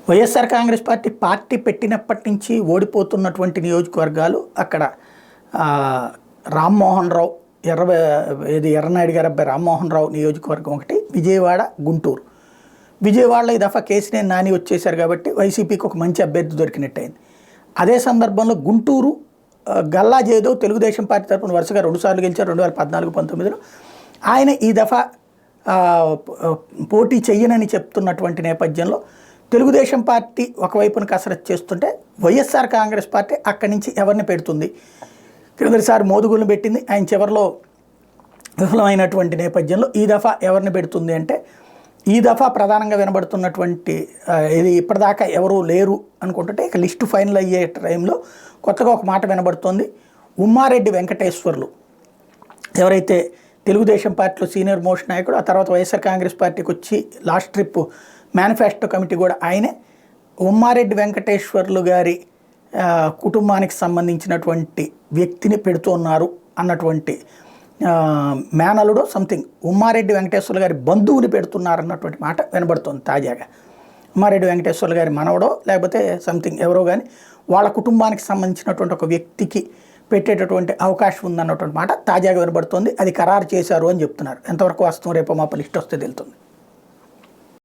YSR Congress party పెట్టినప్పటి నుంచి ఓడిపోతున్నటువంటి నియోజకవర్గాలు అక్కడ రామ్మోహన్ రావు ఎర్రనాయుడు గారి అబ్బాయి రామ్మోహన్ రావు నియోజకవర్గం ఒకటి, విజయవాడ, గుంటూరు. విజయవాడలో ఈ దఫా కేసినేని నాని వచ్చేశారు కాబట్టి వైసీపీకి ఒక మంచి అభ్యర్థి దొరికినట్టయింది. అదే సందర్భంలో గుంటూరు గల్లా జయదేవ్ తెలుగుదేశం పార్టీ తరఫున వరుసగా 2 సార్లు గెలిచారు 2014-19లో. ఆయన ఈ దఫా పోటీ చెయ్యనని చెప్తున్నటువంటి నేపథ్యంలో తెలుగుదేశం పార్టీ ఒకవైపున కసరత్తు చేస్తుంటే వైఎస్ఆర్ కాంగ్రెస్ పార్టీ అక్కడి నుంచి ఎవరిని పెడుతుంది? క్రిందసారి మోదుగులను పెట్టింది, ఆయన చివరిలో విఫలమైనటువంటి నేపథ్యంలో ఈ దఫా ఎవరిని పెడుతుంది అంటే, ఈ దఫా ప్రధానంగా వినబడుతున్నటువంటి ఇది ఇప్పటిదాకా ఎవరూ లేరు అనుకుంటుంటే ఇక లిస్టు ఫైనల్ అయ్యే టైంలో కొత్తగా ఒక మాట వినబడుతోంది. ఉమ్మారెడ్డి వెంకటేశ్వర్లు ఎవరైతే తెలుగుదేశం పార్టీలో సీనియర్ మోస్ట్ నాయకుడు, ఆ తర్వాత వైఎస్ఆర్ కాంగ్రెస్ పార్టీకి వచ్చి లాస్ట్ ట్రిప్ మేనిఫెస్టో కమిటీ కూడా ఆయనే, ఉమ్మారెడ్డి వెంకటేశ్వర్లు గారి కుటుంబానికి సంబంధించినటువంటి వ్యక్తిని పెడుతున్నారు అన్నటువంటి మేనలుడో సంథింగ్ ఉమ్మారెడ్డి వెంకటేశ్వర్లు గారి బంధువుని పెడుతున్నారు అన్నటువంటి మాట వినబడుతుంది తాజాగా. ఉమ్మారెడ్డి వెంకటేశ్వర్లు గారి మనవడో లేకపోతే సంథింగ్ ఎవరో కానీ వాళ్ళ కుటుంబానికి సంబంధించినటువంటి ఒక వ్యక్తికి పెట్టేటటువంటి అవకాశం ఉందన్నటువంటి మాట తాజాగా వినబడుతుంది. అది ఖరారు చేశారు అని చెప్తున్నారు. ఎంతవరకు వాస్తవం రేపో మాప లిస్ట్ వస్తే తెలుస్తుంది.